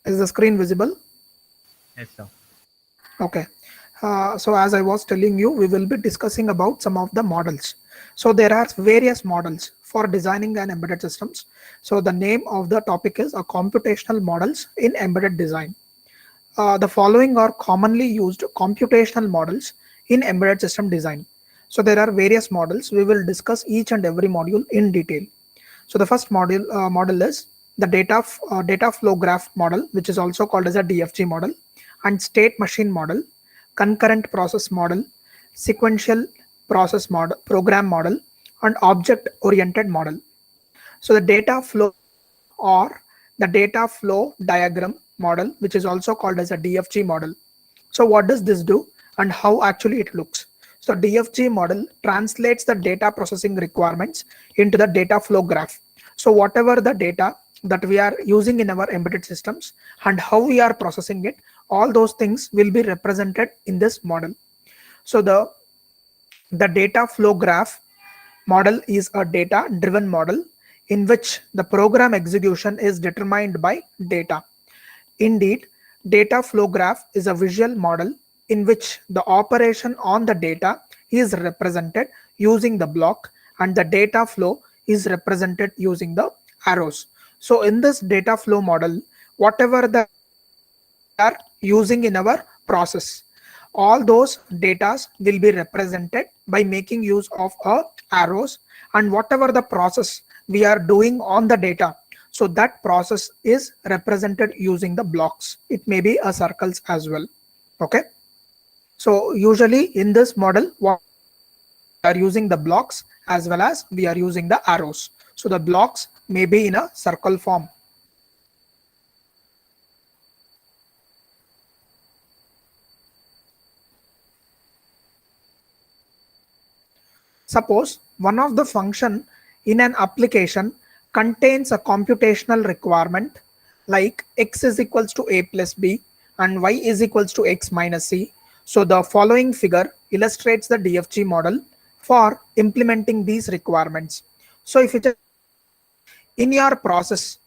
Is the screen visible? Yes, sir. Okay. So as I was telling you, we will be discussing about some of the models. So there are various models for designing an embedded systems. So the name of the topic is a computational models in embedded design. The following are commonly used computational models in embedded system design. So there are various models. We will discuss each and every module in detail. So the first model is the data flow graph model, which is also called as a DFG model, and state machine model, concurrent process model, sequential process model, program model, and object oriented model. So the data flow or the data flow diagram model, which is also called as a DFG model. So what does this do and how actually it looks? So DFG model translates the data processing requirements into the data flow graph. So whatever the data that we are using in our embedded systems and how we are processing it, all those things will be represented in this model. So the data flow graph model is a data driven model in which the program execution is determined by data. Indeed, data flow graph is a visual model in which the operation on the data is represented using the block and the data flow is represented using the arrows. So in this data flow model, whatever the we are using in our process, all those datas will be represented by making use of arrows, and whatever the process we are doing on the data, so that process is represented using the blocks. It may be a circles as well. Okay, so usually in this model what we are using the blocks as well as we are using the arrows. So the blocks may be in a circle form. Suppose one of the function in an application contains a computational requirement like x is equals to a plus b and y is equals to x minus c. So the following figure illustrates the DFG model for implementing these requirements. So if it is in your process,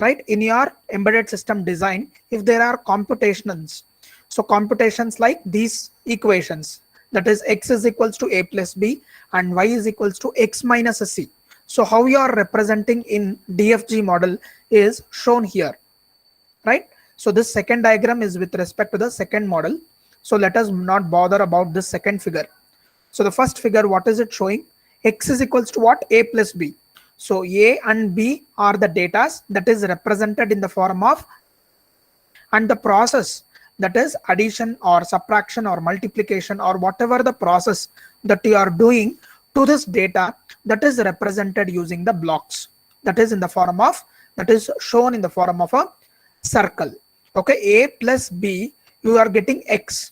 right, in your embedded system design, if there are computations, so computations like these equations, that is x is equals to a plus b and y is equals to x minus c. So how you are representing in DFG model is shown here, right? So this second diagram is with respect to the second model. So let us not bother about this second figure. So the first figure, what is it showing? X is equals to what? A plus b. So a and b are the datas that is represented in the form of, and the process, that is addition or subtraction or multiplication or whatever the process that you are doing to this data, that is represented using the blocks, that is in the form of, that is shown in the form of a circle. Okay, a plus b, you are getting x,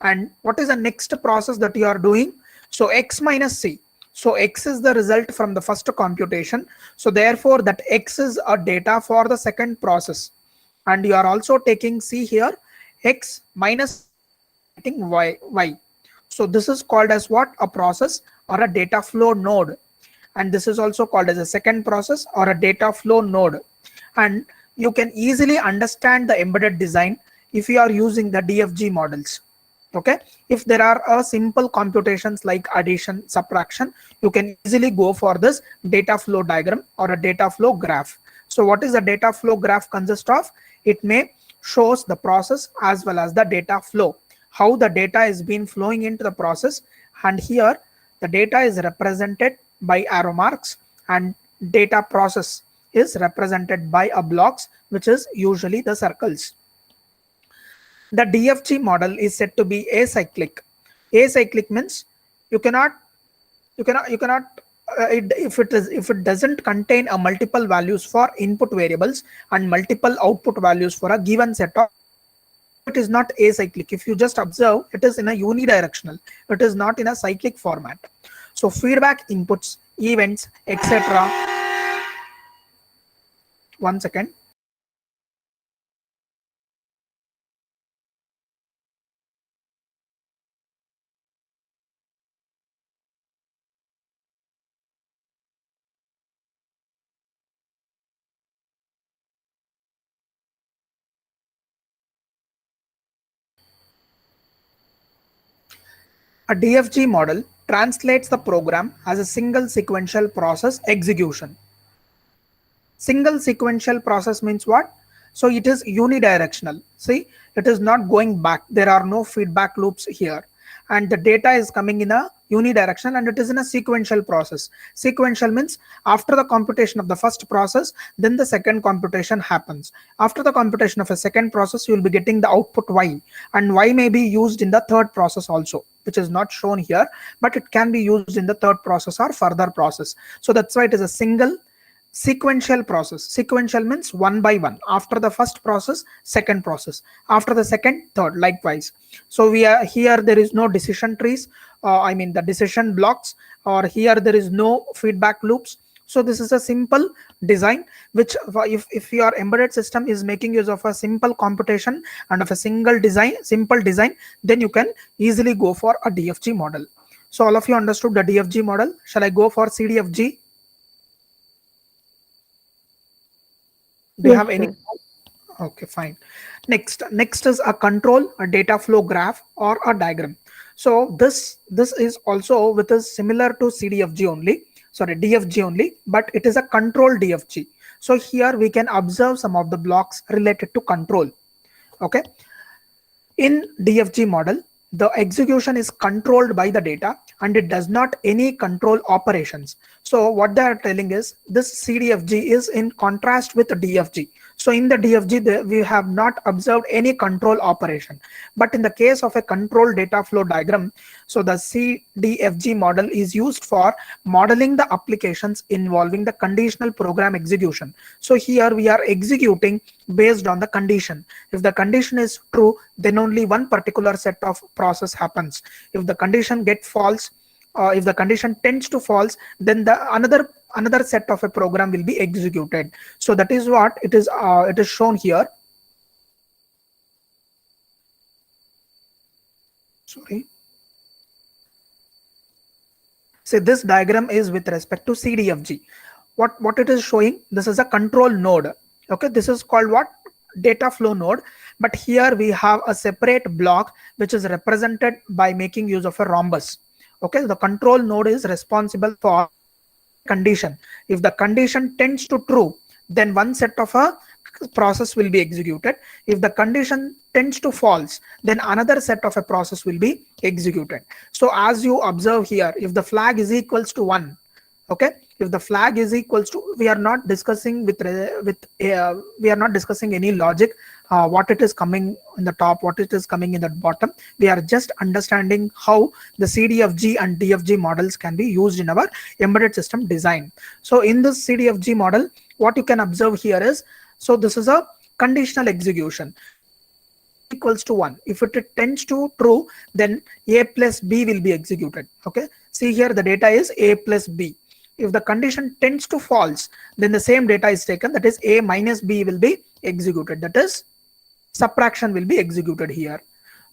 and what is the next process that you are doing? So x minus c. So x is the result from the first computation, so therefore that x is a data for the second process, and you are also taking c here, x minus getting y. So this is called as what? A process or a data flow node, and this is also called as a second process or a data flow node. And you can easily understand the embedded design if you are using the DFG models. Okay, if there are a simple computations like addition, subtraction, you can easily go for this data flow diagram or a data flow graph. So what is the data flow graph consist of? It may shows the process as well as the data flow, how the data is being flowing into the process, and here the data is represented by arrow marks and data process is represented by a blocks, which is usually the circles. The DFG model is said to be acyclic. Acyclic means you cannot if it doesn't contain a multiple values for input variables and multiple output values for a given set of, it is not acyclic. If you just observe, it is in a unidirectional, it is not in a cyclic format. So feedback inputs, events, etc. One second. A DFG model translates the program as a single sequential process execution. Single sequential process means what? So it is unidirectional. See, it is not going back. There are no feedback loops here. And the data is coming in a unidirectional and it is in a sequential process. Sequential means after the computation of the first process, then the second computation happens. After the computation of a second process, you will be getting the output Y, and Y may be used in the third process also, which is not shown here, but it can be used in the third process or further process. So that's why it is a single sequential process. Sequential means one by one. After the first process, second process. After the second, third, likewise. So we are here, there is no decision trees, I mean the decision blocks, or here there is no feedback loops. So this is a simple design, which if your embedded system is making use of a simple computation and of a simple design, then you can easily go for a DFG model. So all of you understood the DFG model. Shall I go for CDFG? Do you have any? Okay, fine. Next is a control, a data flow graph, or a diagram. So this is also with is similar to CDFG only, sorry, DFG only, but it is a control DFG. So here we can observe some of the blocks related to control. Okay. In DFG model, the execution is controlled by the data and it does not any control operations. So what they are telling is this CDFG is in contrast with the DFG. So in the DFG, we have not observed any control operation. But in the case of a control data flow diagram, so the CDFG model is used for modeling the applications involving the conditional program execution. So here we are executing based on the condition. If the condition is true, then only one particular set of process happens. If the condition gets false, if the condition tends to false, then the another set of a program will be executed. So that is what it is shown here. Sorry. So this diagram is with respect to CDFG. What it is showing, this is a control node. Okay, this is called what? Data flow node. But here we have a separate block which is represented by making use of a rhombus. Okay, the control node is responsible for condition. If the condition tends to true, then one set of a process will be executed. If the condition tends to false, then another set of a process will be executed. So as you observe here, if the flag is equals to 1, okay, if the flag is equals to, we are not discussing we are not discussing any logic, what it is coming in the top, what it is coming in the bottom. We are just understanding how the CDFG and DFG models can be used in our embedded system design. So in this CDFG model, what you can observe here is, so this is a conditional execution equals to 1. If it tends to true, then A plus B will be executed. Okay, see here the data is A plus B. If the condition tends to false, then the same data is taken, that is A minus B will be executed, that is subtraction will be executed here.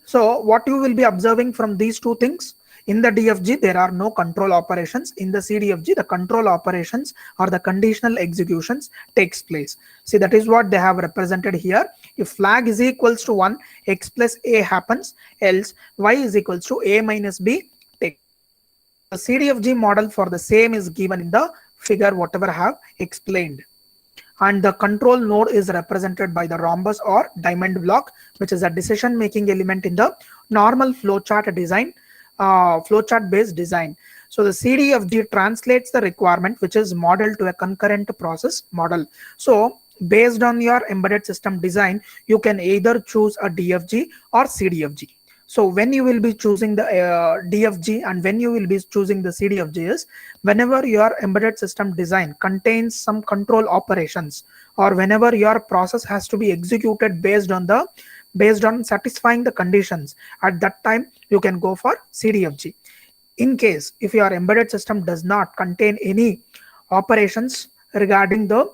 So what you will be observing from these two things, in the DFG there are no control operations. In the CDFG, the control operations or the conditional executions takes place. See, that is what they have represented here. If flag is equals to 1, X plus A happens, else Y is equals to A minus B. The CDFG model for the same is given in the figure whatever I have explained. And the control node is represented by the rhombus or diamond block, which is a decision making element in the normal flowchart design, flowchart based design. So the CDFG translates the requirement which is modeled to a concurrent process model. So based on your embedded system design, you can either choose a DFG or CDFG. So when you will be choosing the DFG and when you will be choosing the CDFG is whenever your embedded system design contains some control operations, or whenever your process has to be executed based on satisfying the conditions, at that time you can go for CDFG. In case if your embedded system does not contain any operations regarding the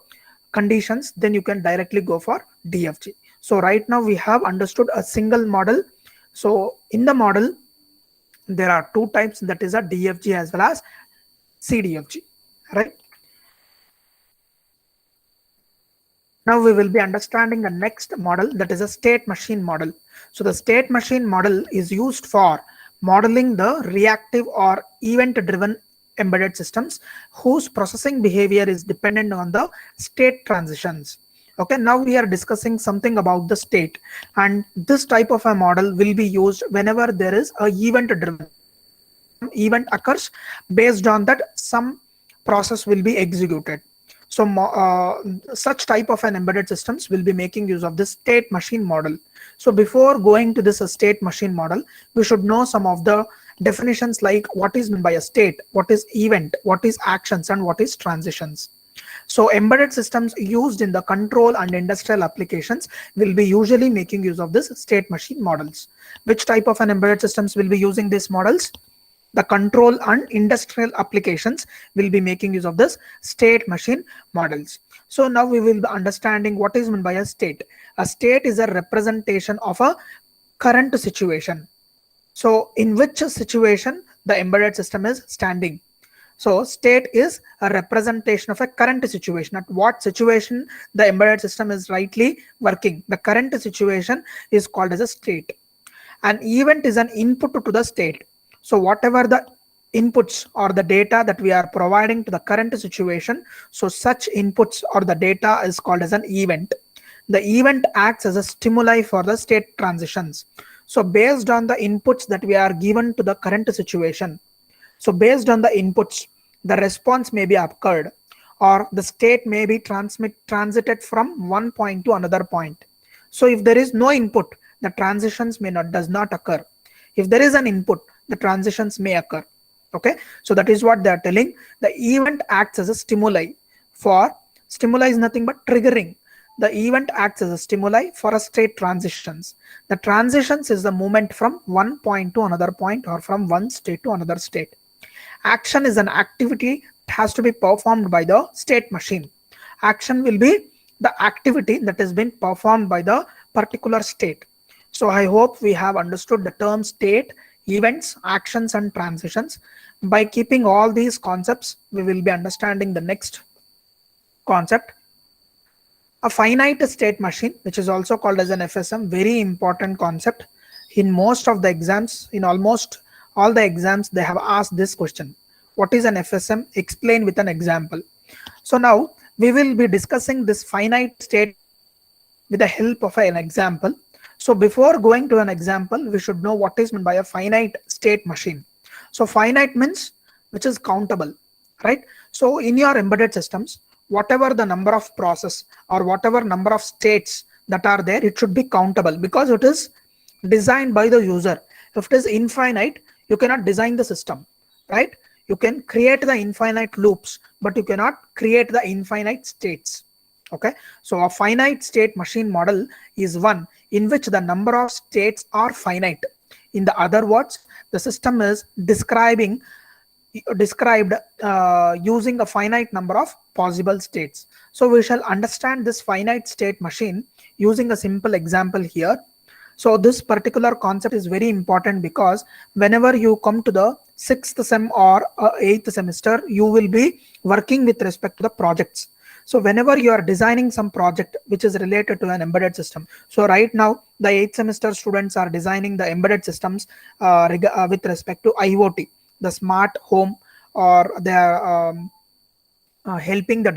conditions, then you can directly go for DFG. So right now we have understood a single model. So in the model, there are two types, that is a DFG as well as CDFG, right? Now we will be understanding the next model, that is a state machine model. So the state machine model is used for modeling the reactive or event-driven embedded systems whose processing behavior is dependent on the state transitions. Okay, now we are discussing something about the state, and this type of a model will be used whenever there is a event-driven. Some event occurs, based on that some process will be executed. So such type of an embedded systems will be making use of this state machine model. So before going to this state machine model, we should know some of the definitions, like what is meant by a state, what is event, what is actions, and what is transitions. So embedded systems used in the control and industrial applications will be usually making use of this state machine models. Which type of an embedded systems will be using these models? The control and industrial applications will be making use of this state machine models. So now we will be understanding what is meant by a state. A state is a representation of a current situation. So in which situation the embedded system is standing. So state is a representation of a current situation. At what situation the embedded system is rightly working. The current situation is called as a state. An event is an input to the state. So whatever the inputs or the data that we are providing to the current situation, so such inputs or the data is called as an event. The event acts as a stimuli for the state transitions. So based on the inputs that we are given to the current situation, so based on the inputs, the response may be occurred, or the state may be transited from one point to another point. So if there is no input, the transitions does not occur. If there is an input, the transitions may occur. Okay, so that is what they are telling. The event acts as a stimuli. For stimuli is nothing but triggering. The event acts as a stimuli for a state transitions. The transitions is the movement from one point to another point, or from one state to another state. Action is an activity that has to be performed by the state machine. Action will be the activity that has been performed by the particular state. So I hope we have understood the term state, events, actions, and transitions. By keeping all these concepts, we will be understanding the next concept. A finite state machine, which is also called as an FSM, very important concept. In most of the exams, in almost all the exams, they have asked this question. What is an FSM? Explain with an example. So now we will be discussing this finite state with the help of an example. So before going to an example, we should know what is meant by a finite state machine. So finite means which is countable, right? So in your embedded systems, whatever the number of process or whatever number of states that are there, it should be countable, because it is designed by the user. If it is infinite, you cannot design the system, right? You can create the infinite loops, but you cannot create the infinite states. Okay, so a finite state machine model is one in which the number of states are finite. In the other words, the system is described using a finite number of possible states. So we shall understand this finite state machine using a simple example here. So this particular concept is very important, because whenever you come to the 6th sem or 8th semester, you will be working with respect to the projects. So whenever you are designing some project which is related to an embedded system, so right now the 8th semester students are designing the embedded systems with respect to IoT, the smart home, or they are helping the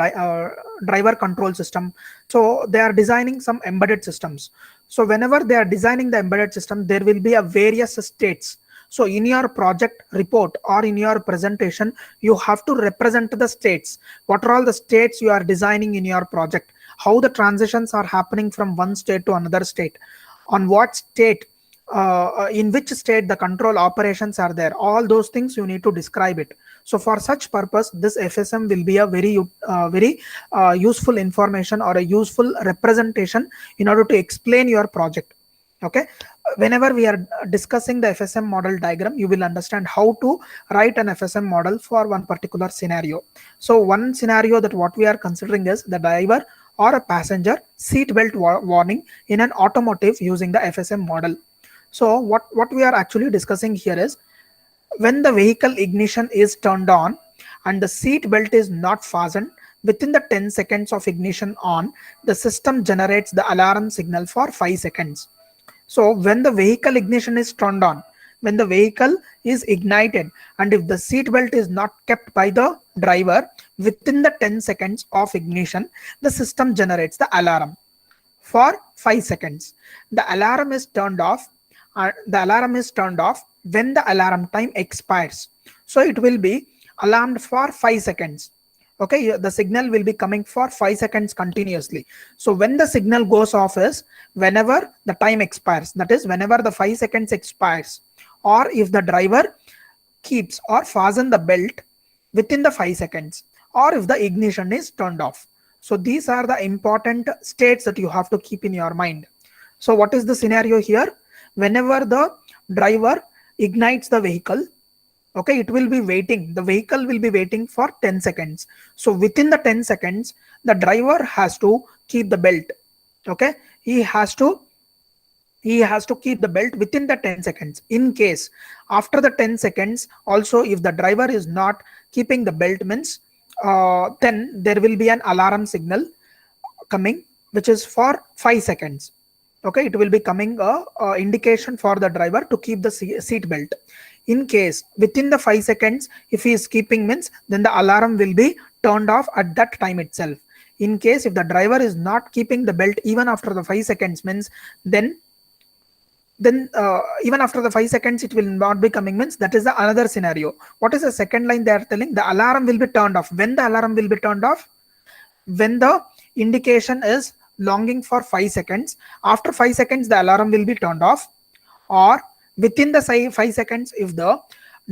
driver control system. So they are designing some embedded systems. So whenever they are designing the embedded system, there will be a various states. So in your project report or in your presentation, you have to represent the states. What are all the states you are designing in your project? How the transitions are happening from one state to another state? On what state, in which state the control operations are there? All those things you need to describe it. So for such purpose, this FSM will be a very useful information or a useful representation in order to explain your project. Okay, whenever we are discussing the FSM model diagram, you will understand how to write an FSM model for one particular scenario. So one scenario that what we are considering is the driver or a passenger seat belt warning in an automotive using the FSM model. So what we are actually discussing here is, when the vehicle ignition is turned on and the seat belt is not fastened, within the 10 seconds of ignition on, the system generates the alarm signal for 5 seconds. So when the vehicle ignition is turned on, when the vehicle is ignited and if the seat belt is not kept by the driver within the 10 seconds of ignition, the system generates the alarm for 5 seconds. The alarm is turned off. When the alarm time expires. So it will be alarmed for 5 seconds. Okay, the signal will be coming for 5 seconds continuously. So when the signal goes off is whenever the time expires, that is whenever the 5 seconds expires, or if the driver keeps or fasten the belt within the 5 seconds, or if the ignition is turned off. So these are the important states that you have to keep in your mind. So what is the scenario here? Whenever the driver ignites the vehicle, okay, it will be waiting. The vehicle will be waiting for 10 seconds. So within the 10 seconds, the driver has to keep the belt. Okay, he has to keep the belt within the 10 seconds. In case after the 10 seconds also, if the driver is not keeping the belt, means then there will be an alarm signal coming, which is for 5 seconds. Okay, it will be coming a indication for the driver to keep the seat belt. In case within the 5 seconds, if he is keeping, means then the alarm will be turned off at that time itself. In case if the driver is not keeping the belt even after the 5 seconds, means then even after the 5 seconds it will not be coming, means that is the another scenario. What is the second line they are telling? The alarm will be turned off. When the alarm will be turned off? When the indication is longing for 5 seconds. After 5 seconds the alarm will be turned off, or within the 5 seconds if the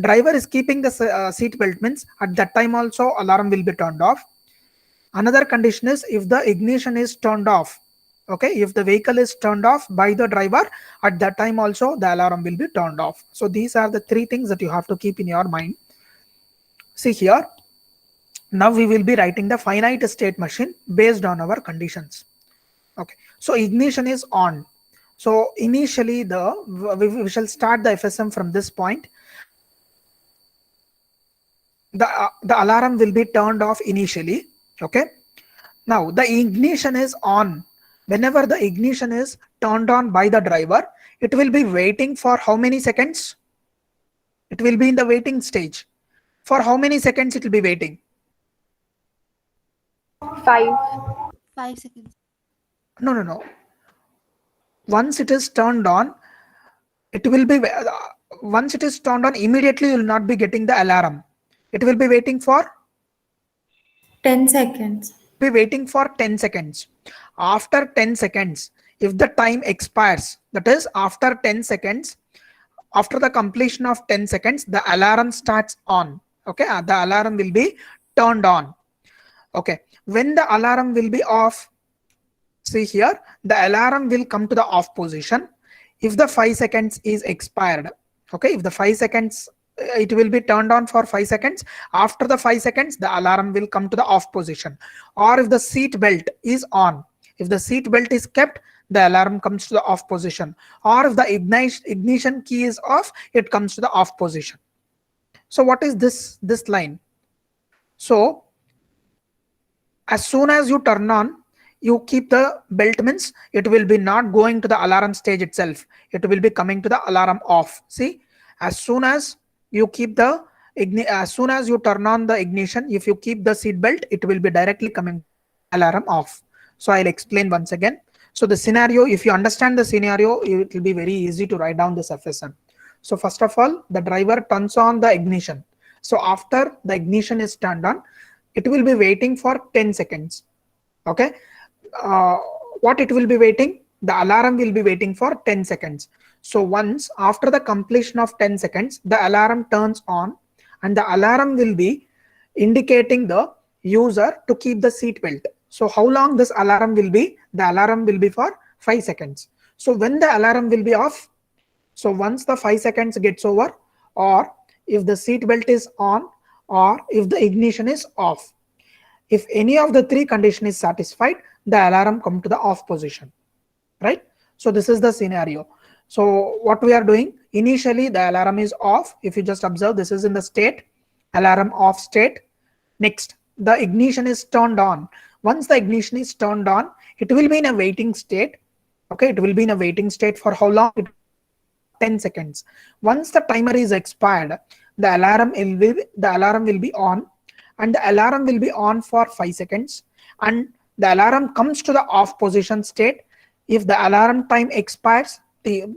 driver is keeping the seat belt, means at that time also alarm will be turned off. Another condition is if the ignition is turned off. Okay, if the vehicle is turned off by the driver, at that time also the alarm will be turned off. So these are the three things that you have to keep in your mind. See here, now we will be writing the finite state machine based on our conditions. Okay, so ignition is on. So initially we shall start the FSM from this point. The alarm will be turned off initially. Okay, now the ignition is on. Whenever the ignition is turned on by the driver, it will be waiting for how many seconds? It will be in the waiting stage. For how many seconds it will be waiting? 5 seconds. No. Once it is turned on, it will be once it is turned on, immediately you will not be getting the alarm. It will be waiting for 10 seconds. Be waiting for 10 seconds. After 10 seconds, if the time expires, that is after 10 seconds, after the completion of 10 seconds, the alarm starts on. Okay, the alarm will be turned on. Okay, when the alarm will be off, see here, the alarm will come to the off position if the 5 seconds is expired. Okay, if the 5 seconds, it will be turned on for 5 seconds. After the 5 seconds, the alarm will come to the off position. Or if the seat belt is on, if the seat belt is kept, the alarm comes to the off position. Or if the ignition key is off, it comes to the off position. So what is this line? So as soon as you turn on, you keep the belt, means it will be not going to the alarm stage itself. It will be coming to the alarm off. See, as soon as you keep the as soon as you turn on the ignition, if you keep the seat belt, it will be directly coming alarm off. So I'll explain once again. So the scenario, if you understand the scenario, it will be very easy to write down this FSM. So first of all, the driver turns on the ignition. So after the ignition is turned on, it will be waiting for 10 seconds. Okay, what it will be waiting? The alarm will be waiting for 10 seconds. So once after the completion of 10 seconds, the alarm turns on, and the alarm will be indicating the user to keep the seat belt. So how long this alarm will be? The alarm will be for 5 seconds. So when the alarm will be off? So once the 5 seconds gets over, or if the seat belt is on, or if the ignition is off. If any of the three condition is satisfied, the alarm come to the off position, right? So this is the scenario. So what we are doing, initially the alarm is off. If you just observe, this is in the state, alarm off state. Next, the ignition is turned on. Once the ignition is turned on, it will be in a waiting state. Okay, it will be in a waiting state for how long? 10 10 seconds. Once the timer is expired, the alarm will be on, and the alarm will be on for 5 seconds, and the alarm comes to the off position state. If the alarm time expires,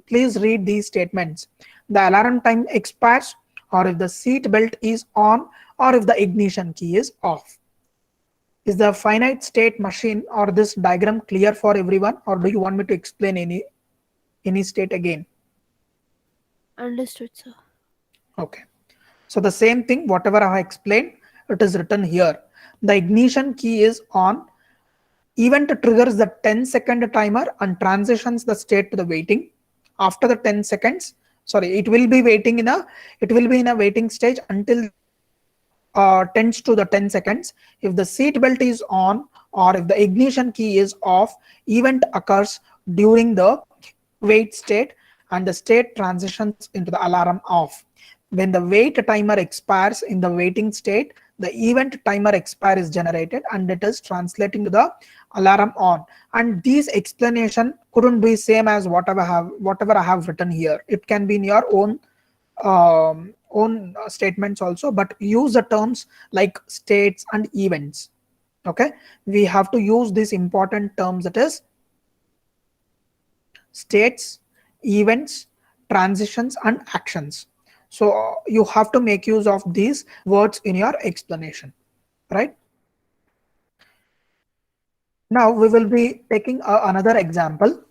please read these statements. The alarm time expires, or if the seat belt is on, or if the ignition key is off. Is the finite state machine or this diagram clear for everyone, or do you want me to explain any state again? Understood, sir. Okay. So the same thing, whatever I have explained, it is written here. The ignition key is on. Event triggers the 10-second timer and transitions the state to the waiting. After the 10 seconds, sorry, it will be in a waiting stage until tends to the 10 seconds. If the seat belt is on or if the ignition key is off, event occurs during the wait state and the state transitions into the alarm off. When the wait timer expires in the waiting state, the event timer expire is generated and it is translating to the alarm on. And these explanation couldn't be same as whatever I have written here. It can be in your own statements also, but use the terms like states and events. Okay, we have to use these important terms, that is states, events, transitions and actions. So you have to make use of these words in your explanation, right? Now we will be taking another example.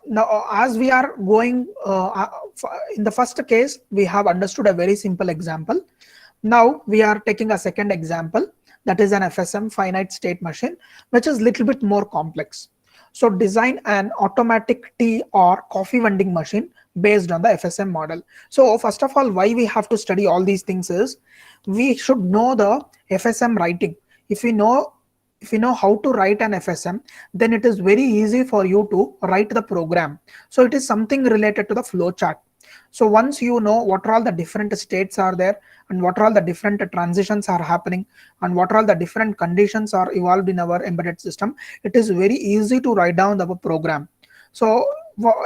Now, as we are going in the first case, we have understood a very simple example. Now we are taking a second example, that is an FSM, finite state machine, which is little bit more complex. So design an automatic tea or coffee vending machine based on the FSM model. So first of all, why we have to study all these things is we should know the FSM writing. If you know how to write an FSM, then it is very easy for you to write the program. So it is something related to the flow chart. So once you know what are all the different states are there and what are all the different transitions are happening and what are all the different conditions are evolved in our embedded system, it is very easy to write down the program. So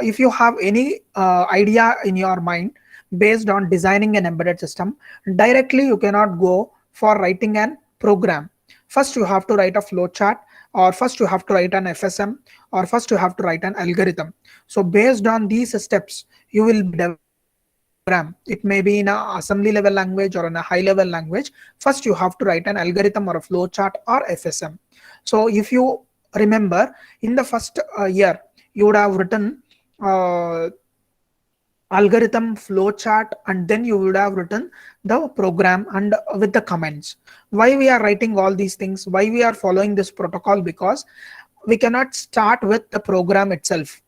if you have any idea in your mind based on designing an embedded system, directly you cannot go for writing an program. First you have to write a flow chart, or first you have to write an FSM, or first you have to write an algorithm. So based on these steps, you will develop program. It may be in a assembly level language or in a high level language. First you have to write an algorithm or a flow chart or FSM. So if you remember, in the first year, you would have written algorithm, flow chart, and then you would have written the program and with the comments. Why we are writing all these things, why we are following this protocol? Because we cannot start with the program itself.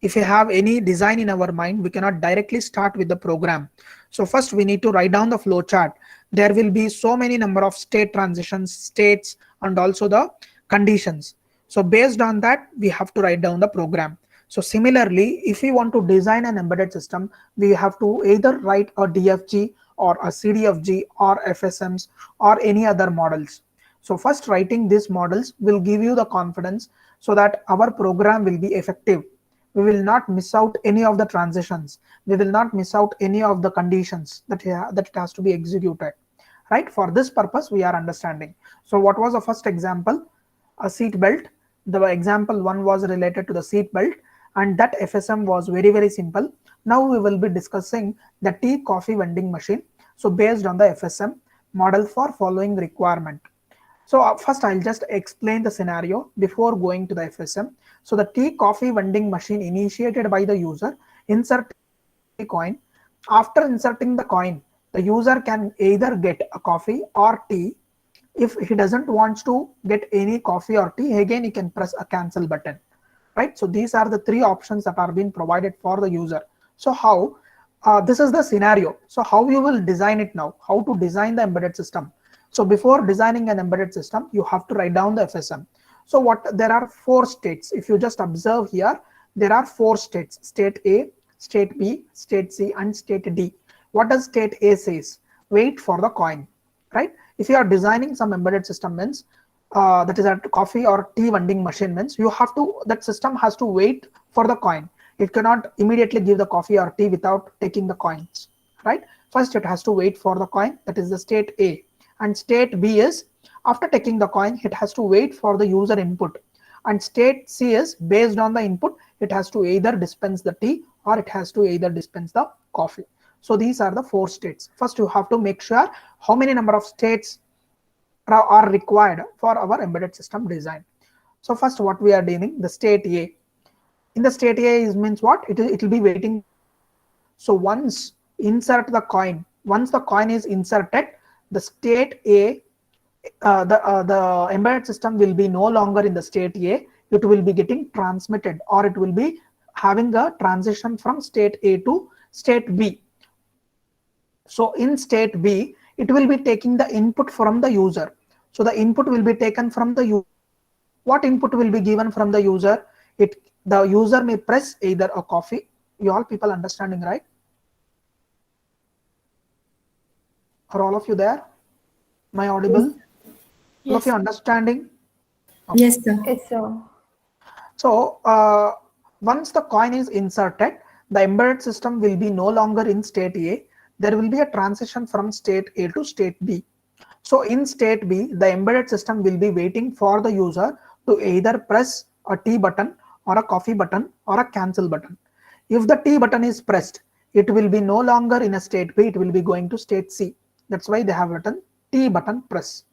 If you have any design in our mind, we cannot directly start with the program. So first we need to write down the flow chart. There will be so many number of state transitions, states, and also the conditions. So based on that, we have to write down the program. So similarly, if we want to design an embedded system, we have to either write a DFG or a CDFG or FSMs or any other models. So first writing these models will give you the confidence so that our program will be effective. We will not miss out any of the transitions. We will not miss out any of the conditions that it has to be executed. Right? For this purpose, we are understanding. So what was the first example? A seat belt. The example one was related to the seat belt, and that FSM was very, very simple. Now we will be discussing the tea coffee vending machine. So based on the FSM model for following requirement. So first I'll just explain the scenario before going to the FSM. So the tea coffee vending machine initiated by the user, insert a coin. After inserting the coin, the user can either get a coffee or tea. If he doesn't want to get any coffee or tea, again he can press a cancel button. Right? So these are the three options that are being provided for the user. So how this is the scenario. So how you will design it now? How to design the embedded system? So before designing an embedded system, you have to write down the FSM. So there are 4 states. If you just observe here, there are 4 states: state A, state B, state C, and state D. What does state A says? Wait for the coin, right? If you are designing some embedded system, means that is a coffee or tea vending machine, means you have to, that system has to wait for the coin. It cannot immediately give the coffee or tea without taking the coins, right? First it has to wait for the coin, that is the state A. And state B is after taking the coin, it has to wait for the user input. And state C is based on the input, it has to either dispense the tea or it has to either dispense the coffee. So these are the 4 states. First you have to make sure how many number of states are required for our embedded system design. So first what we are dealing, the state A. In the state A is means what? It will be waiting. So once insert the coin, once the coin is inserted, the state A, the embedded system will be no longer in the state A. It will be getting transmitted, or it will be having a transition from state A to state B. So in state B, it will be taking the input from the user. So the input will be taken from the user. What input will be given from the user? The user may press either a coffee. You all people understanding, right? Are all of you there? Am I audible? Yes. All of you understanding? Okay. Yes, sir. Yes, sir. So once the coin is inserted, the embedded system will be no longer in state A. There will be a transition from state A to state B. So in state B, the embedded system will be waiting for the user to either press a T button or a coffee button or a cancel button. If the T button is pressed, it will be no longer in a state B, it will be going to state C. That's why they have written T button press.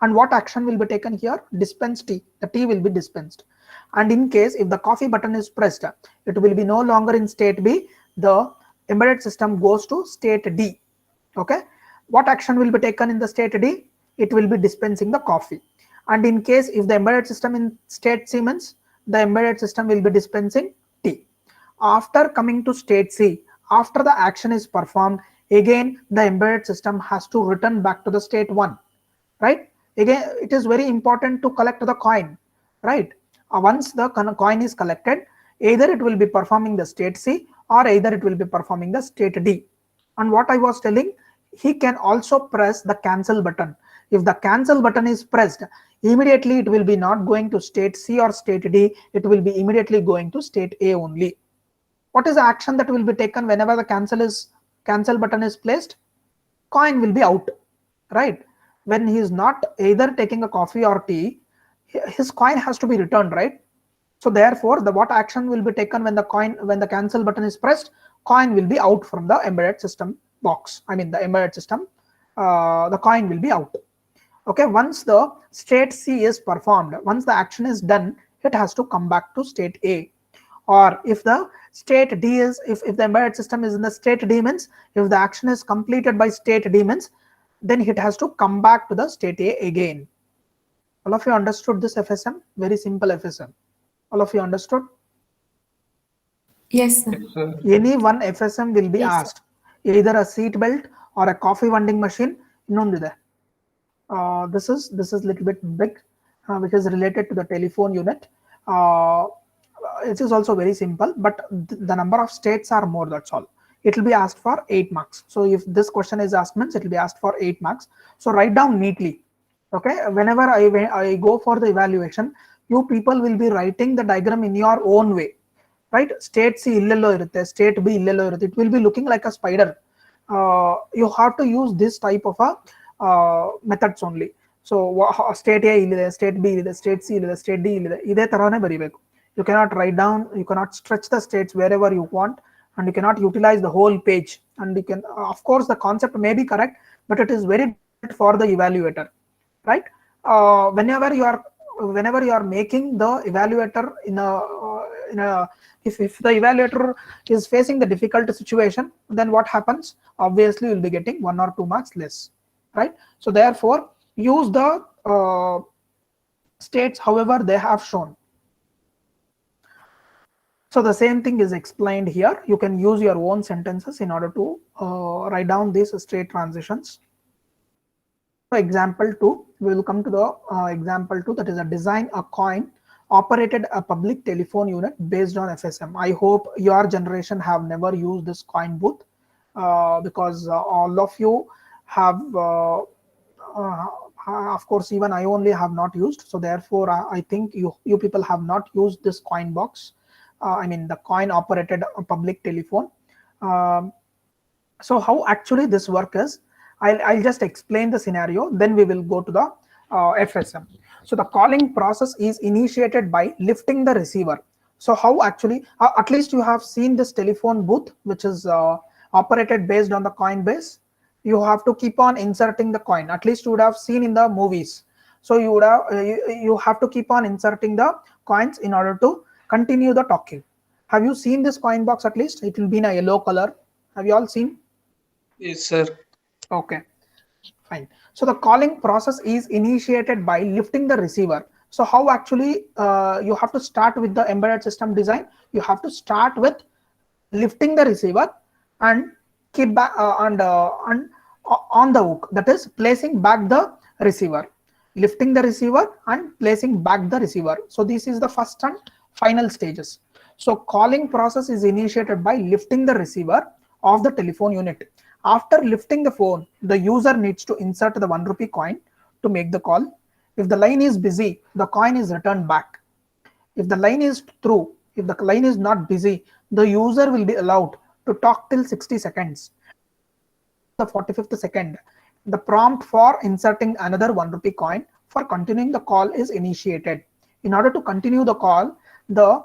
And what action will be taken here? Dispense tea. The tea will be dispensed. And in case if the coffee button is pressed, it will be no longer in state B. The embedded system goes to state D. Okay. What action will be taken in the state D? It will be dispensing the coffee. And in case if the embedded system in state C means, the embedded system will be dispensing tea. After coming to state C, after the action is performed, again the embedded system has to return back to the state 1, right? Again, it is very important to collect the coin, right? Once the coin is collected, either it will be performing the state C or either it will be performing the state D. And what I was telling, he can also press the cancel button. If the cancel button is pressed, immediately it will be not going to state C or state D, it will be immediately going to state A only. What is the action that will be taken whenever the cancel button is placed? Coin will be out, right? When he is not either taking a coffee or tea, his coin has to be returned, right? So therefore, what action will be taken when the cancel button is pressed? Coin will be out from the embedded system box. I mean the embedded system, the coin will be out. Okay, once the state C is performed, once the action is done, it has to come back to state A. Or if the state D is, if the embedded system is in the state D means, if the action is completed by state D means, then it has to come back to the state A again. All of you understood this FSM? Very simple FSM. All of you understood? Yes, sir. Yes, sir. Any one FSM will be Yes, sir. asked, either a seat belt or a coffee vending machine. This is little bit big, which is related to the telephone unit. It is also very simple, but the number of states are more, that's all. It will be asked for 8 marks. So if this question is asked means it will be asked for 8 marks. So write down neatly. Okay, whenever I go for the evaluation, you people will be writing the diagram in your own way, right? State C illello irutte, state B illello irutte. It will be looking like a spider. You have to use this type of a methods only. So state A illide, state B illide, state C illide, state D illide. Ide tarane baribeku. You cannot write down, you cannot stretch the states wherever you want, and you cannot utilize the whole page. And you can, of course, the concept may be correct, but it is very difficult for the evaluator, right? Whenever you are making the evaluator if the evaluator is facing the difficult situation, then what happens? Obviously, you will be getting 1 or 2 marks less, right? So therefore, use the states however they have shown. So the same thing is explained here. You can use your own sentences in order to write down these state transitions. For example 2, we will come to the example 2, that is a design a coin operated a public telephone unit based on FSM. I hope your generation have never used this coin booth because all of you have, of course, even I only have not used. So therefore, I think you people have not used this coin box. the coin operated public telephone. Um, so how actually this work is, I'll just explain the scenario, then we will go to the FSM. So the calling process is initiated by lifting the receiver. So how actually, at least you have seen this telephone booth, which is operated based on the coin base. You have to keep on inserting the coin. At least you would have seen in the movies. So you would have you have to keep on inserting the coins in order to continue the talking. Have you seen this coin box? At least it will be in a yellow color. Have you all seen? Yes, sir. Okay, fine. So the calling process is initiated by lifting the receiver. So how actually you have to start with the embedded system design? You have to start with lifting the receiver and keep back on the hook. That is placing back the receiver, lifting the receiver and placing back the receiver. So this is the first and final stages. So calling process is initiated by lifting the receiver of the telephone unit. After lifting the phone, the user needs to insert the 1 rupee coin to make the call. If the line is busy, the coin is returned back. If the line is through, if the line is not busy, the user will be allowed to talk till 60 seconds. The 45th second, the prompt for inserting another 1 rupee coin for continuing the call is initiated. In order to continue the call, there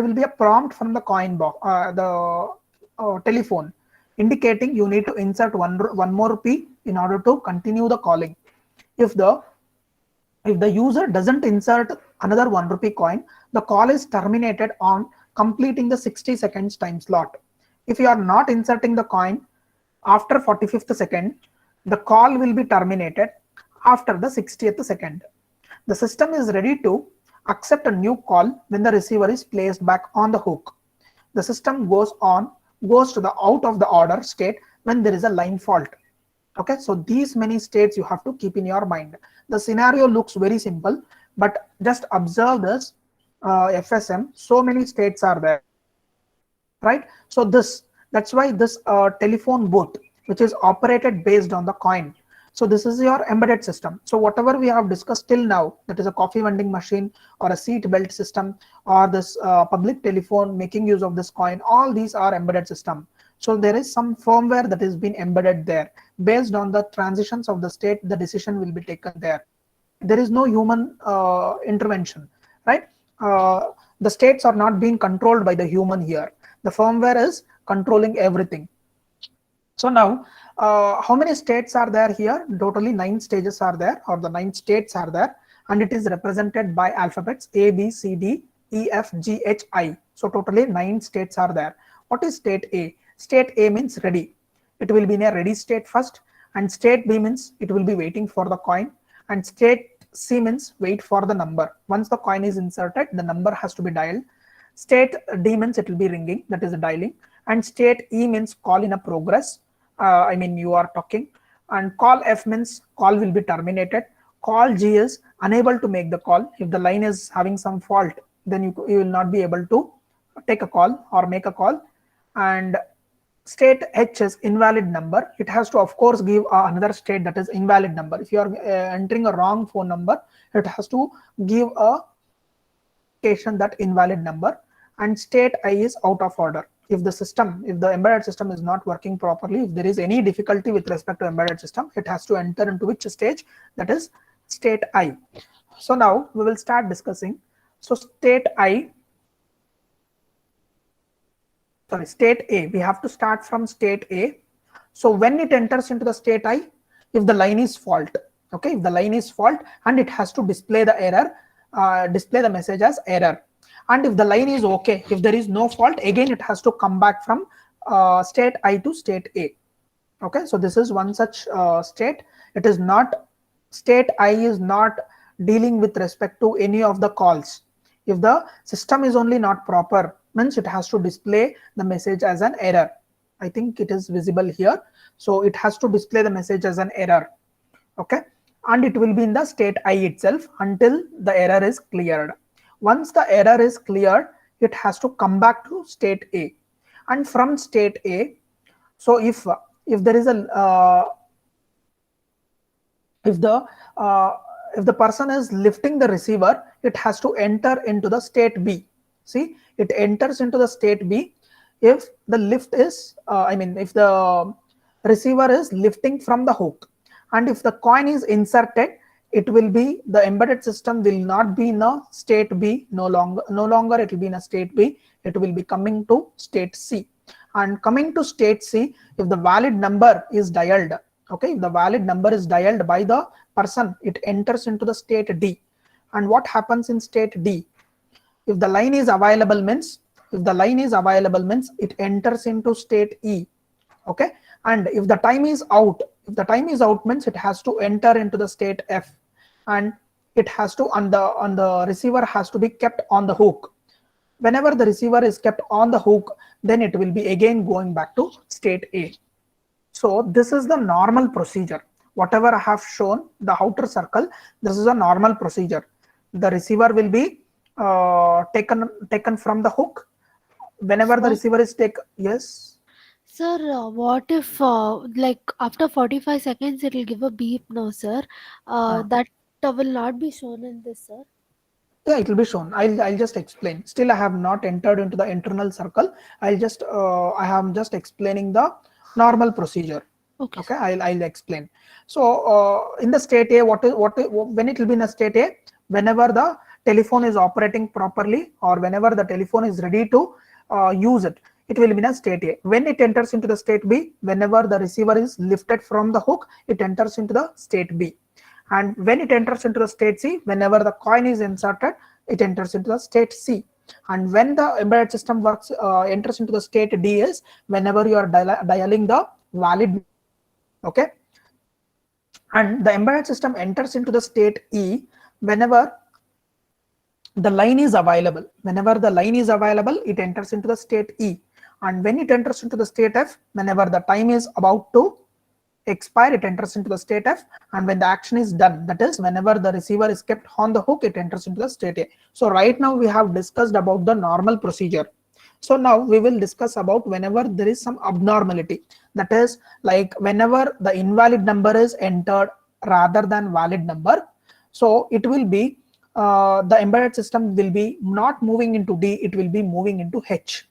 will be a prompt from the coin box, the telephone, indicating you need to insert one more rupee in order to continue the calling. If the user doesn't insert another 1 rupee coin, the call is terminated on completing the 60 seconds time slot. If you are not inserting the coin after 45th second, the call will be terminated after the 60th second. The system is ready to accept a new call when the receiver is placed back on the hook. The system goes to the out of the order state when there is a line fault. Okay, so these many states you have to keep in your mind. The scenario looks very simple, but just observe this FSM. So many states are there, right? So that's why this telephone booth, which is operated based on the coin. So this is your embedded system. So whatever we have discussed till now, that is a coffee vending machine or a seat belt system or this public telephone making use of this coin, all these are embedded system. So there is some firmware that has been embedded there. Based on the transitions of the state, the decision will be taken there. There is no human intervention, right? The states are not being controlled by the human here. The firmware is controlling everything. So now, how many states are there here? Totally 9 stages are there, or the 9 states are there, and it is represented by alphabets A, B, C, D, E, F, G, H, I. So totally 9 states are there. What is state A? State A means ready. It will be in a ready state first, and state B means it will be waiting for the coin, and state C means wait for the number. Once the coin is inserted, the number has to be dialed. State D means it will be ringing, that is dialing, and state E means call in a progress. You are talking, and call F means call will be terminated. Call G is unable to make the call. If the line is having some fault, then you will not be able to take a call or make a call. And state H is invalid number. It has to of course give another state, that is invalid number. If you are entering a wrong phone number, it has to give a indication that invalid number. And state I is out of order. If the embedded system is not working properly, if there is any difficulty with respect to embedded system, it has to enter into which stage? That is state I. So now we will start discussing. So state A, we have to start from state A. So when it enters into the state I, if the line is fault, okay, if the line is fault, and it has to display the error, display the message as error. And if the line is okay, if there is no fault, again it has to come back from state I to state A. Okay, so this is one such state. It is not, state I is not dealing with respect to any of the calls. If the system is only not proper, means it has to display the message as an error. I think it is visible here. So it has to display the message as an error. Okay, and it will be in the state I itself until the error is cleared. Once the error is cleared, it has to come back to state A. And from state A, so if there is a if the person is lifting the receiver, it has to enter into the state B. See, it enters into the state B if the lift is, if the receiver is lifting from the hook, and if the coin is inserted, it will be, the embedded system will not be in a state B, no longer it will be in a state B, it will be coming to state C. And coming to state C, if the valid number is dialed, okay, if the valid number is dialed by the person, it enters into the state D. And what happens in state D? If the line is available means, it enters into state E. Okay, and if the time is out, means it has to enter into the state F, and it has to, on the receiver has to be kept on the hook. Whenever the receiver is kept on the hook, then it will be again going back to state A. So this is the normal procedure. Whatever I have shown, the outer circle, this is a normal procedure. The receiver will be taken from the hook. Whenever the receiver is taken, yes. Sir, what if like after 45 seconds it will give a beep? No, sir. That will not be shown in this, sir. Yeah, it will be shown. I'll just explain. Still, I have not entered into the internal circle. I am just explaining the normal procedure. Okay, I'll explain. So in the state A, when it will be in a state A, whenever the telephone is operating properly, or whenever the telephone is ready to use it, it will be in a state A. When it enters into the state B, whenever the receiver is lifted from the hook, it enters into the state B. And when it enters into the state C, whenever the coin is inserted, it enters into the state C. And when the embedded system works enters into the state D is whenever you are dialing the valid. Okay, and the embedded system enters into the state E whenever the line is available. Whenever the line is available, it enters into the state E. And when it enters into the state F, whenever the time is about to expire, it enters into the state F. And when the action is done, that is whenever the receiver is kept on the hook, it enters into the state A. So right now we have discussed about the normal procedure. So now we will discuss about whenever there is some abnormality. That is like whenever the invalid number is entered rather than valid number. So it will be the embedded system will be not moving into D, it will be moving into H.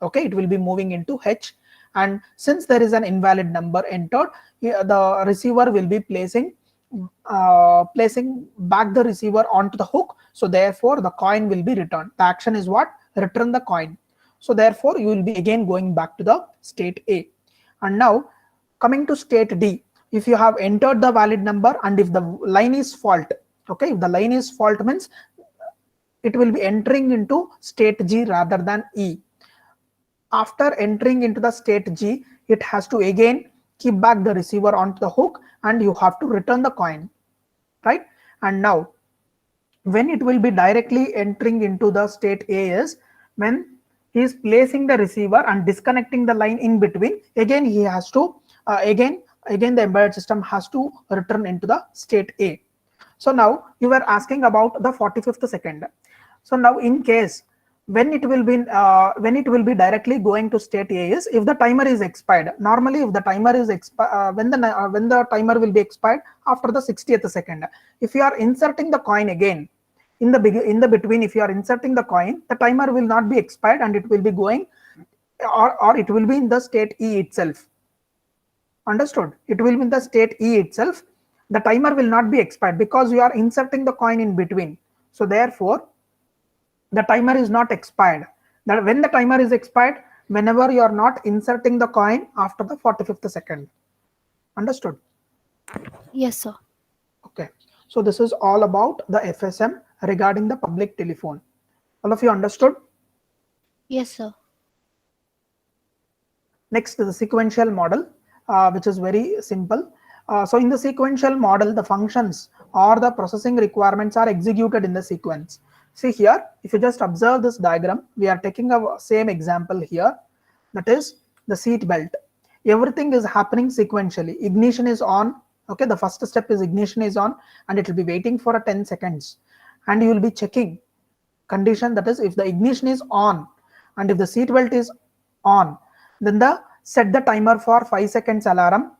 Okay, it will be moving into H. And since there is an invalid number entered, the receiver will be placing back the receiver onto the hook. So therefore the coin will be returned. The action is what? Return the coin. So therefore you will be again going back to the state A. And now coming to state D, if you have entered the valid number and if the line is fault, okay, if the line is fault means it will be entering into state G rather than E. After entering into the state G, it has to again keep back the receiver onto the hook and you have to return the coin, right? And now when it will be directly entering into the state A is when he is placing the receiver and disconnecting the line in between. Again he has to again the embedded system has to return into the state A. So now you were asking about the 45th second. So now in case when it will be directly going to state A is if the timer is expired. Normally if the timer is when the timer will be expired after the 60th second. If you are inserting the coin again in the between, if you are inserting the coin, the timer will not be expired and it will be going or it will be in the state E itself. Understood? It will be in the state E itself. The timer will not be expired because you are inserting the coin in between. So therefore the timer is not expired. That when the timer is expired, whenever you are not inserting the coin after the 45th second. Understood? Yes, sir. Okay. So this is all about the FSM regarding the public telephone. All of you understood? Yes, sir. Next is the sequential model, which is very simple. So in the sequential model, the functions or the processing requirements are executed in the sequence. See here, if you just observe this diagram, we are taking a same example here. That is the seat belt. Everything is happening sequentially. Ignition is on. Okay, the first step is ignition is on and it will be waiting for 10 seconds. And you will be checking condition, that is if the ignition is on and if the seat belt is on, then set the timer for 5 seconds alarm.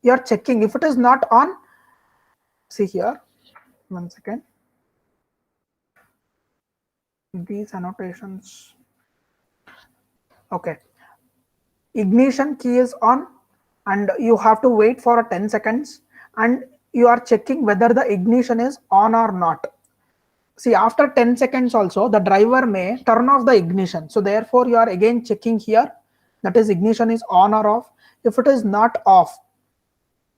You are checking. If it is not on, see here, 1 second. these annotations. Okay, ignition key is on and you have to wait for 10 seconds and you are checking whether the ignition is on or not. See, after 10 seconds also the driver may turn off the ignition, so therefore you are again checking here, that is ignition is on or off. If it is not off,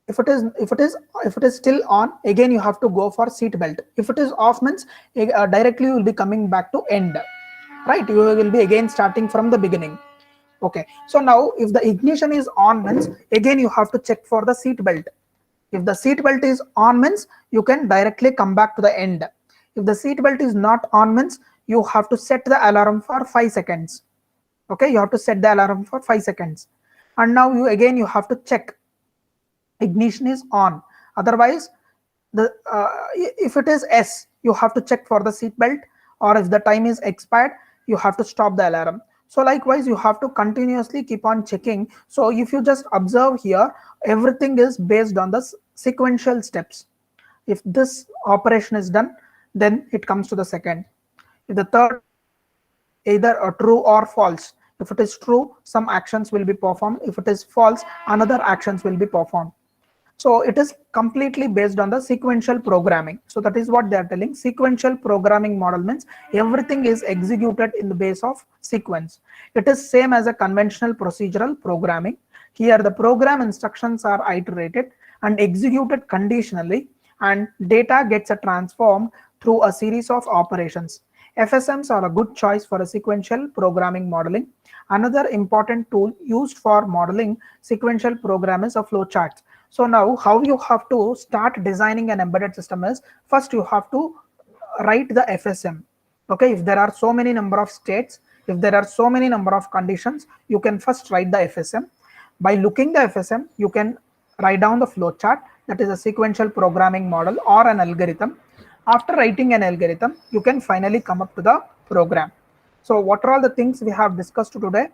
if it is still on, again you have to go for seat belt. If it is off means directly you will be coming back to end, right? You will be again starting from the beginning. Okay, so now if the ignition is on means again you have to check for the seat belt. If the seat belt is on means you can directly come back to the end. If the seat belt is not on means you have to set the alarm for 5 seconds. Okay, you have to set the alarm for 5 seconds. And now you have to check ignition is on. Otherwise, the if it is S, you have to check for the seat belt, or if the time is expired, you have to stop the alarm. So likewise, you have to continuously keep on checking. So if you just observe here, everything is based on the sequential steps. If this operation is done, then it comes to the second. If the third, either a true or false. If it is true, some actions will be performed. If it is false, another actions will be performed. So it is completely based on the sequential programming. So that is what they are telling. Sequential programming model means everything is executed in the base of sequence. It is same as a conventional procedural programming. Here the program instructions are iterated and executed conditionally, and data gets transformed through a series of operations. FSMs are a good choice for a sequential programming modeling. Another important tool used for modeling sequential program is a flowchart. So now how you have to start designing an embedded system is, first you have to write the FSM. Okay, if there are so many number of states, if there are so many number of conditions, you can first write the FSM. By looking the FSM, you can write down the flowchart, that is a sequential programming model or an algorithm. After writing an algorithm, you can finally come up to the program. So what are all the things we have discussed today?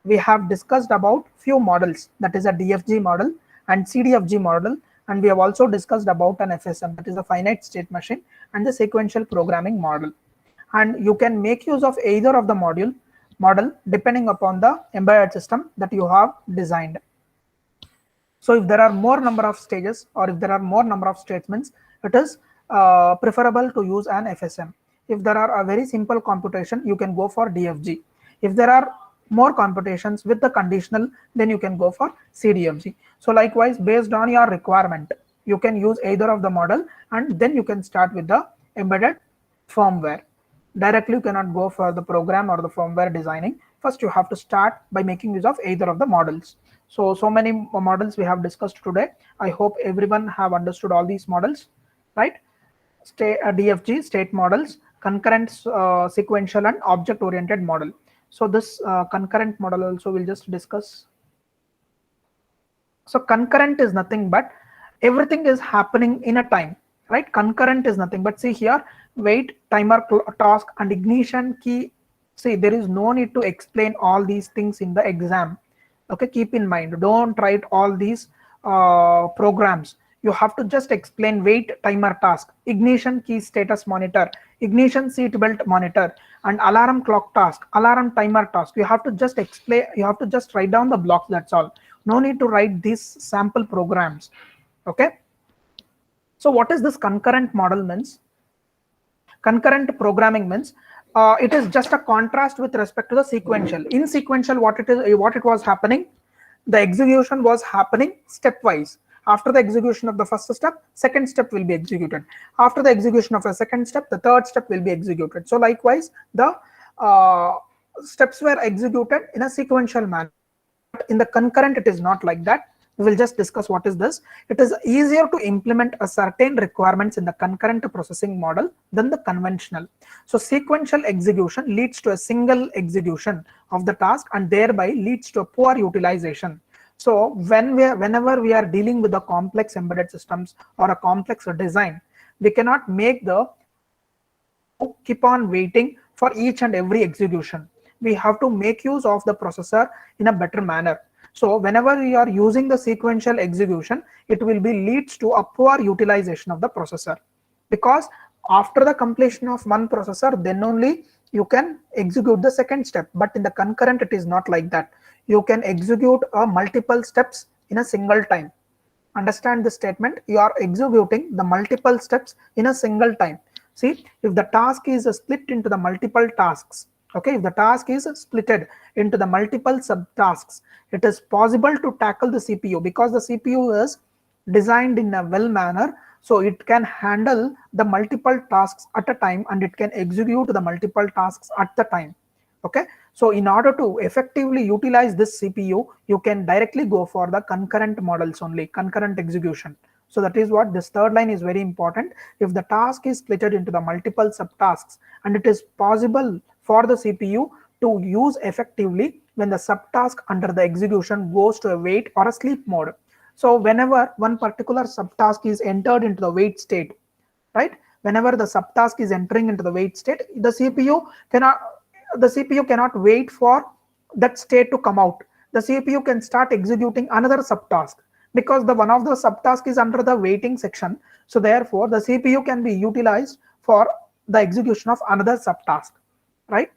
We have discussed about few models, that is a DFG model and CDFG model, and we have also discussed about an FSM, that is a finite state machine, and the sequential programming model. And you can make use of either of the model depending upon the embedded system that you have designed. So if there are more number of stages or if there are more number of statements, it is preferable to use an FSM. If there are a very simple computation, you can go for DFG. If there are more computations with the conditional, then you can go for CDFG. So likewise, based on your requirement, you can use either of the model, and then you can start with the embedded firmware. Directly you cannot go for the program or the firmware designing. First you have to start by making use of either of the models. So many models we have discussed today. I hope everyone have understood all these models, right? DFG, state models, concurrent, sequential, and object oriented model. So this concurrent model also we'll just discuss. So concurrent is nothing but everything is happening in a time, right? Concurrent is nothing but, see here, wait, timer, task, and ignition key. See, there is no need to explain all these things in the exam. Okay, keep in mind, don't write all these programs. You have to just explain wait, timer, task, ignition key status monitor, ignition seat belt monitor, and alarm clock task, alarm timer task. You have to just explain, you have to just write down the blocks, that's all. No need to write these sample programs. Okay, so what is this concurrent model means? Concurrent programming means it is just a contrast with respect to the sequential. In sequential, what it was happening, the execution was happening stepwise. After the execution of the first step, second step will be executed. After the execution of the second step, the third step will be executed. So likewise, the steps were executed in a sequential manner. In the concurrent, it is not like that. We will just discuss what is this. It is easier to implement a certain requirements in the concurrent processing model than the conventional. So sequential execution leads to a single execution of the task and thereby leads to a poor utilization. So whenever we are dealing with the complex embedded systems or a complex design, we cannot make the keep on waiting for each and every execution. We have to make use of the processor in a better manner. So whenever we are using the sequential execution, it will be leads to a poor utilization of the processor, because after the completion of one processor, then only you can execute the second step. But in the concurrent, it is not like that. You can execute multiple steps in a single time. Understand the statement, you are executing the multiple steps in a single time. See, if the task is split into the multiple tasks, okay, if the task is splitted into the multiple subtasks, it is possible to tackle the CPU because the CPU is designed in a well manner, so it can handle the multiple tasks at a time and it can execute the multiple tasks at the time. Okay, so in order to effectively utilize this CPU, you can directly go for the concurrent models only, concurrent execution. So that is what this third line is very important. If the task is split into the multiple subtasks and it is possible for the CPU to use effectively when the subtask under the execution goes to a wait or a sleep mode. So whenever one particular subtask is entered into the wait state, right? Whenever the subtask is entering into the wait state, the CPU cannot wait for that state to come out. The CPU can start executing another subtask because the one of the subtask is under the waiting section. So therefore, the CPU can be utilized for the execution of another subtask, right?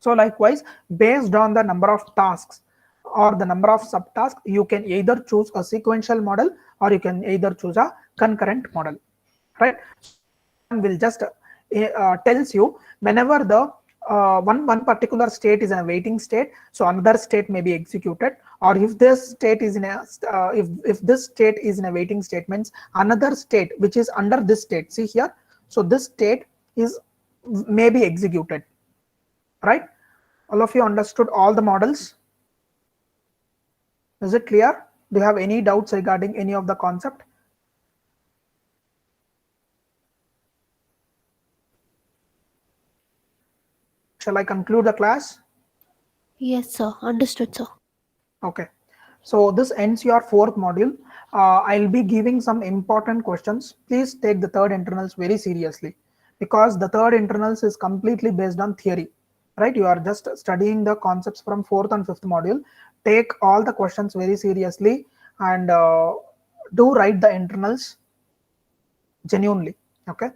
So likewise, based on the number of tasks or the number of subtasks, you can either choose a sequential model or you can either choose a concurrent model, right? Will just tells you whenever the one particular state is in a waiting state, so another state may be executed, or if this state is in a if this state is in a waiting state, means another state which is under this state, see here, so this state is may be executed, right? All of you understood all the models? Is it clear? Do you have any doubts regarding any of the concept? Shall I conclude the class? Yes, sir. Understood, sir. Okay. So this ends your fourth module. I'll be giving some important questions. Please take the third internals very seriously because the third internals is completely based on theory, right? You are just studying the concepts from fourth and fifth module. Take all the questions very seriously and do write the internals genuinely. Okay.